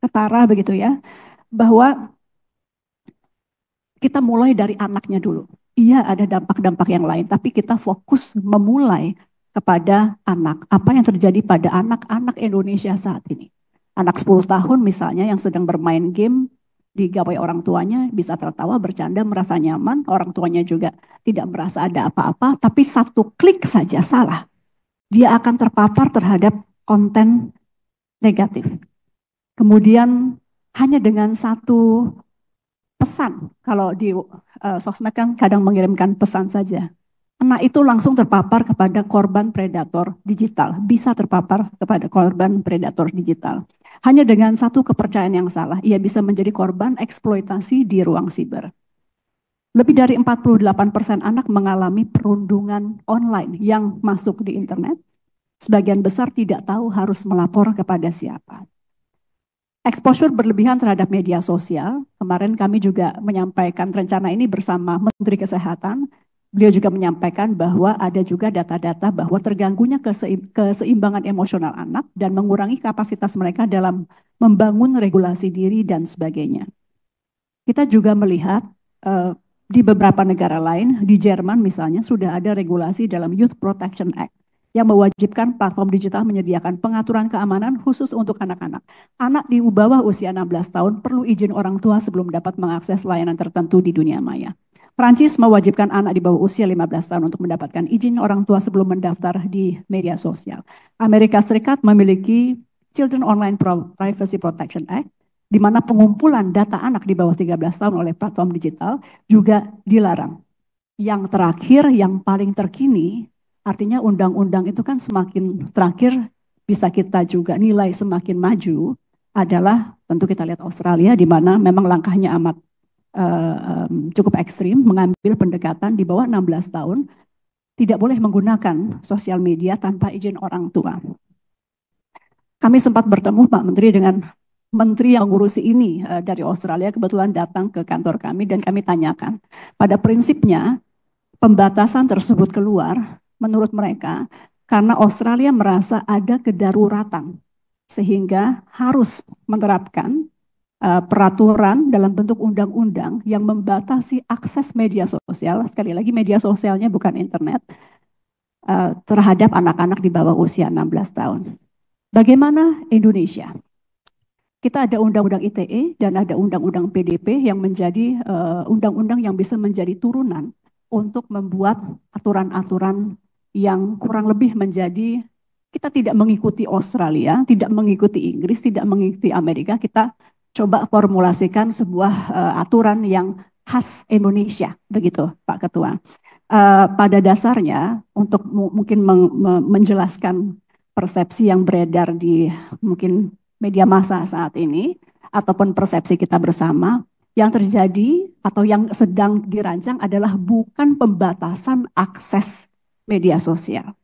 ketara begitu ya, bahwa kita mulai dari anaknya dulu. Iya ada dampak-dampak yang lain, tapi kita fokus memulai kepada anak. Apa yang terjadi pada anak-anak Indonesia saat ini? Anak 10 tahun misalnya yang sedang bermain game, digawai orang tuanya, bisa tertawa, bercanda, merasa nyaman, orang tuanya juga tidak merasa ada apa-apa, tapi satu klik saja salah, dia akan terpapar terhadap konten negatif. Kemudian hanya dengan satu pesan, kalau di sosmed kan kadang mengirimkan pesan saja. Anak itu langsung terpapar kepada korban predator digital, bisa terpapar kepada korban predator digital. Hanya dengan satu kepercayaan yang salah, ia bisa menjadi korban eksploitasi di ruang siber. Lebih dari 48% anak mengalami perundungan online yang masuk di internet. Sebagian besar tidak tahu harus melapor kepada siapa. Exposure berlebihan terhadap media sosial. Kemarin kami juga menyampaikan rencana ini bersama Menteri Kesehatan. Beliau juga menyampaikan bahwa ada juga data-data bahwa terganggunya keseimbangan emosional anak dan mengurangi kapasitas mereka dalam membangun regulasi diri dan sebagainya. Kita juga melihat di beberapa negara lain, di Jerman misalnya sudah ada regulasi dalam Youth Protection Act yang mewajibkan platform digital menyediakan pengaturan keamanan khusus untuk anak-anak. Anak di bawah usia 16 tahun perlu izin orang tua sebelum dapat mengakses layanan tertentu di dunia maya. Prancis mewajibkan anak di bawah usia 15 tahun untuk mendapatkan izin orang tua sebelum mendaftar di media sosial. Amerika Serikat memiliki Children Online Privacy Protection Act, di mana pengumpulan data anak di bawah 13 tahun oleh platform digital juga dilarang. Yang terakhir, yang paling terkini, artinya undang-undang itu kan semakin terakhir bisa kita juga nilai semakin maju adalah tentu kita lihat Australia di mana memang langkahnya amat cukup ekstrim, mengambil pendekatan di bawah 16 tahun tidak boleh menggunakan sosial media tanpa izin orang tua. Kami sempat bertemu Pak Menteri dengan menteri yang mengurusi ini dari Australia, kebetulan datang ke kantor kami dan kami tanyakan. Pada prinsipnya pembatasan tersebut keluar menurut mereka karena Australia merasa ada kedaruratan sehingga harus menerapkan peraturan dalam bentuk undang-undang yang membatasi akses media sosial, sekali lagi media sosialnya bukan internet, terhadap anak-anak di bawah usia 16 tahun. Bagaimana Indonesia? Kita ada undang-undang ITE dan ada undang-undang PDP yang menjadi undang-undang yang bisa menjadi turunan untuk membuat aturan-aturan yang kurang lebih menjadi, kita tidak mengikuti Australia, tidak mengikuti Inggris, tidak mengikuti Amerika, kita coba formulasikan sebuah aturan yang khas Indonesia, begitu Pak Ketua. Pada dasarnya untuk mungkin menjelaskan persepsi yang beredar di mungkin media massa saat ini ataupun persepsi kita bersama, yang terjadi atau yang sedang dirancang adalah bukan pembatasan akses media sosial,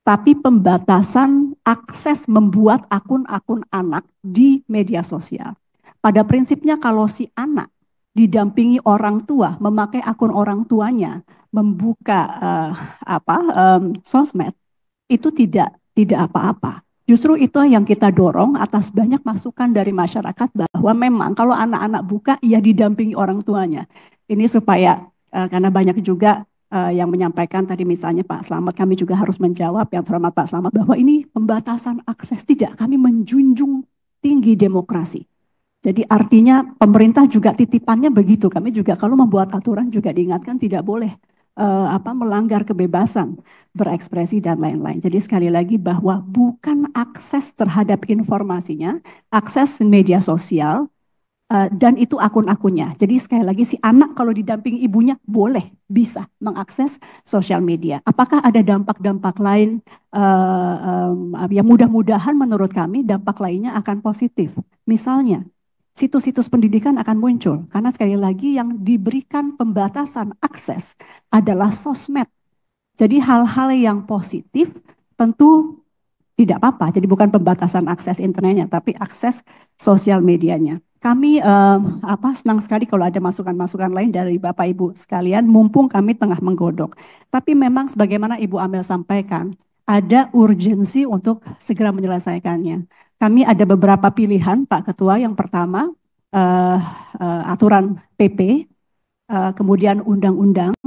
tapi pembatasan akses membuat akun-akun anak di media sosial. Pada prinsipnya kalau si anak didampingi orang tua, memakai akun orang tuanya, membuka sosmed, itu tidak apa-apa. Justru itu yang kita dorong atas banyak masukan dari masyarakat bahwa memang kalau anak-anak buka, ia didampingi orang tuanya. Ini supaya karena banyak juga yang menyampaikan tadi misalnya Pak Slamet, kami juga harus menjawab yang terhormat Pak Slamet bahwa ini pembatasan akses, tidak, kami menjunjung tinggi demokrasi. Jadi artinya pemerintah juga titipannya begitu. Kami juga kalau membuat aturan juga diingatkan tidak boleh melanggar kebebasan berekspresi dan lain-lain. Jadi sekali lagi bahwa bukan akses terhadap informasinya, akses media sosial dan itu akun-akunnya. Jadi sekali lagi si anak kalau didampingi ibunya boleh bisa mengakses sosial media. Apakah ada dampak-dampak lain yang mudah-mudahan menurut kami dampak lainnya akan positif. Misalnya situs-situs pendidikan akan muncul karena sekali lagi yang diberikan pembatasan akses adalah sosmed. Jadi hal-hal yang positif tentu tidak apa-apa. Jadi bukan pembatasan akses internetnya, tapi akses sosial medianya. Kami senang sekali kalau ada masukan-masukan lain dari Bapak Ibu sekalian, mumpung kami tengah menggodok. Tapi memang sebagaimana Ibu Amel sampaikan, ada urgensi untuk segera menyelesaikannya. Kami ada beberapa pilihan, Pak Ketua. Yang pertama, eh, aturan PP, kemudian undang-undang,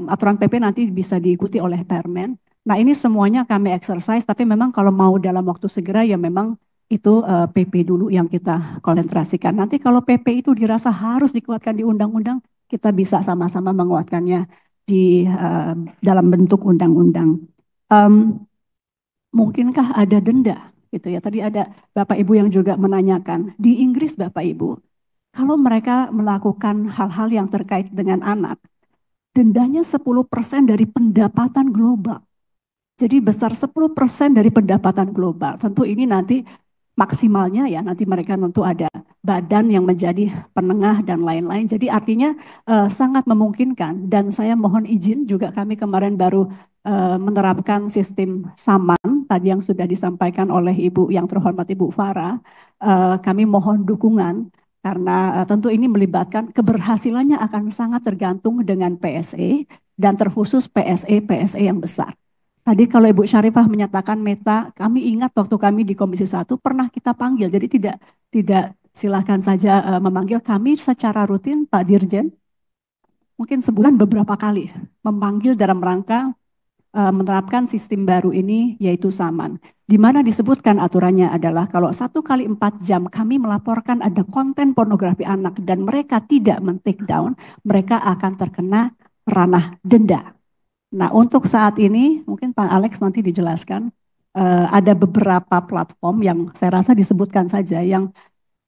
aturan PP nanti bisa diikuti oleh Permen. Nah ini semuanya kami exercise, tapi memang kalau mau dalam waktu segera ya memang itu PP dulu yang kita konsentrasikan. Nanti kalau PP itu dirasa harus dikuatkan di undang-undang, kita bisa sama-sama menguatkannya di dalam bentuk undang-undang. Um, Mungkinkah ada denda? Gitu ya. Tadi ada Bapak Ibu yang juga menanyakan di Inggris, Bapak Ibu, kalau mereka melakukan hal-hal yang terkait dengan anak, dendanya 10% dari pendapatan global. Jadi besar 10% dari pendapatan global. Tentu ini nanti maksimalnya ya, nanti mereka tentu ada badan yang menjadi penengah dan lain-lain. Jadi artinya sangat memungkinkan, dan saya mohon izin juga kami kemarin baru menerapkan sistem saman tadi yang sudah disampaikan oleh Ibu yang terhormat Ibu Farah. Kami mohon dukungan karena tentu ini melibatkan keberhasilannya akan sangat tergantung dengan PSE dan terkhusus PSE yang besar. Tadi kalau Ibu Syarifah menyatakan Meta, kami ingat waktu kami di Komisi 1 pernah kita panggil. Jadi tidak silakan saja memanggil kami secara rutin Pak Dirjen. Mungkin sebulan beberapa kali memanggil dalam rangka menerapkan sistem baru ini yaitu saman. Di mana disebutkan aturannya adalah kalau 1 kali 4 jam kami melaporkan ada konten pornografi anak dan mereka tidak men-take down, mereka akan terkena ranah denda. Nah, untuk saat ini mungkin Pak Alex nanti dijelaskan ada beberapa platform yang saya rasa disebutkan saja yang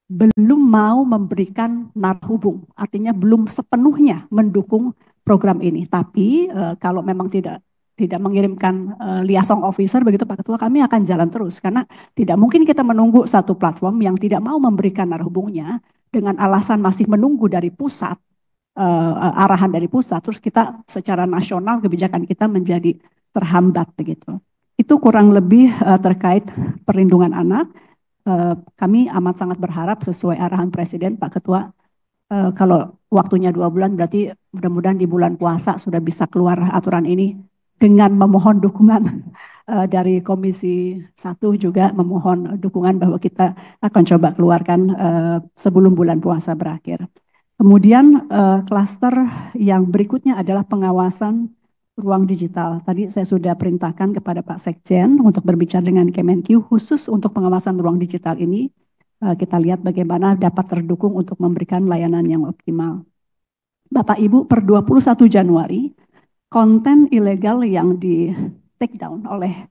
belum mau memberikan narhubung, artinya belum sepenuhnya mendukung program ini. Tapi kalau memang tidak mengirimkan liaison officer begitu Pak Ketua, kami akan jalan terus karena tidak mungkin kita menunggu satu platform yang tidak mau memberikan narhubungnya dengan alasan masih menunggu dari pusat, arahan dari pusat, terus kita secara nasional kebijakan kita menjadi terhambat begitu. Itu kurang lebih terkait perlindungan anak. Kami amat sangat berharap sesuai arahan Presiden Pak Ketua, kalau waktunya 2 bulan berarti mudah-mudahan di bulan puasa sudah bisa keluar aturan ini dengan memohon dukungan dari Komisi 1 juga memohon dukungan bahwa kita akan coba keluarkan sebelum bulan puasa berakhir. Kemudian klaster yang berikutnya adalah pengawasan ruang digital. Tadi saya sudah perintahkan kepada Pak Sekjen untuk berbicara dengan Kemenkyu khusus untuk pengawasan ruang digital ini. Kita lihat bagaimana dapat terdukung untuk memberikan layanan yang optimal. Bapak Ibu, per 21 Januari, konten ilegal yang di take down oleh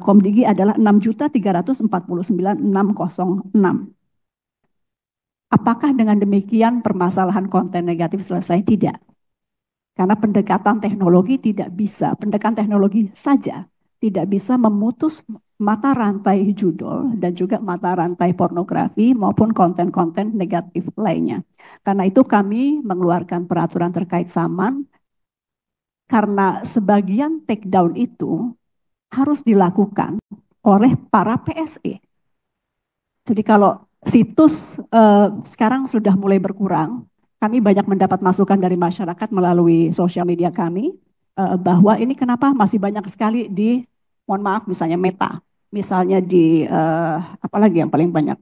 Komdigi adalah 6.349.606. Apakah dengan demikian permasalahan konten negatif selesai? Tidak. Karena pendekatan teknologi tidak bisa, pendekatan teknologi saja tidak bisa memutus mata rantai judul dan juga mata rantai pornografi maupun konten-konten negatif lainnya. Karena itu kami mengeluarkan peraturan terkait saman karena sebagian take down itu harus dilakukan oleh para PSE. Jadi kalau situs sekarang sudah mulai berkurang, kami banyak mendapat masukan dari masyarakat melalui sosial media kami bahwa ini kenapa masih banyak sekali di, mohon maaf misalnya Meta, misalnya di apalagi yang paling banyak,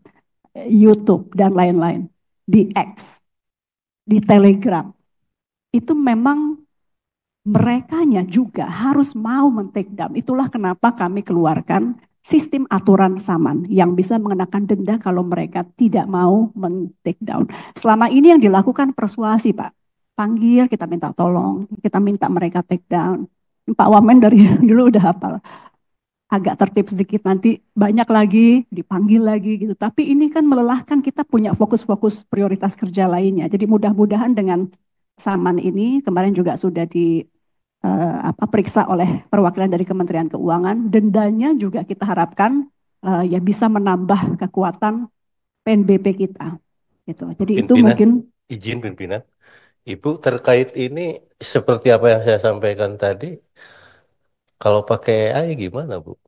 YouTube dan lain-lain, di X, di Telegram. Itu memang merekanya juga harus mau men-take down. Itulah kenapa kami keluarkan sistem aturan saman yang bisa mengenakan denda kalau mereka tidak mau men-take down. Selama ini yang dilakukan persuasi, Pak. Panggil, kita minta tolong, kita minta mereka take down. Pak Wamen dari dulu udah hafal. Agak tertib sedikit nanti banyak lagi, dipanggil lagi gitu. Tapi ini kan melelahkan, kita punya fokus-fokus prioritas kerja lainnya. Jadi mudah-mudahan dengan saman ini kemarin juga sudah di periksa oleh perwakilan dari Kementerian Keuangan, dendanya juga kita harapkan ya bisa menambah kekuatan PNBP kita. Gitu. Jadi itu Pimpinan, mungkin izin pimpinan. Ibu terkait ini seperti apa yang saya sampaikan tadi, kalau pakai AI gimana Bu?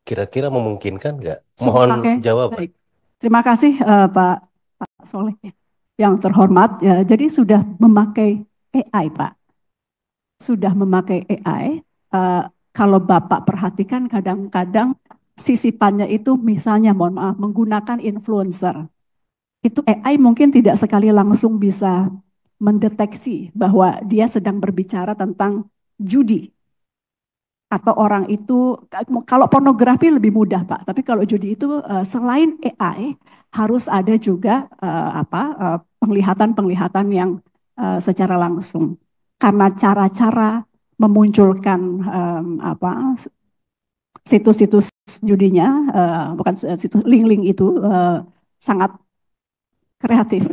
Kira-kira memungkinkan nggak? sudah Mohon pakai. jawaban. Baik. Terima kasih Pak Soleh yang terhormat. Ya, jadi sudah memakai AI Pak. Sudah memakai AI. Kalau Bapak perhatikan kadang-kadang sisipannya itu misalnya mohon maaf menggunakan influencer. Itu AI mungkin tidak sekali langsung bisa mendeteksi bahwa dia sedang berbicara tentang judi atau orang itu kalau pornografi lebih mudah Pak, tapi kalau judi itu selain AI harus ada juga penglihatan-penglihatan yang secara langsung karena cara-cara memunculkan situs-situs judinya bukan situs link-link itu sangat kreatif.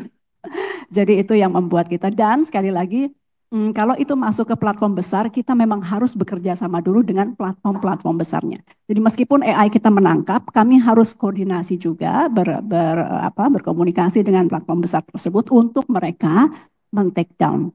Jadi itu yang membuat kita dan sekali lagi kalau itu masuk ke platform besar, kita memang harus bekerja sama dulu dengan platform-platform besarnya. Jadi meskipun AI kita menangkap, kami harus koordinasi juga berkomunikasi dengan platform besar tersebut untuk mereka men-take down.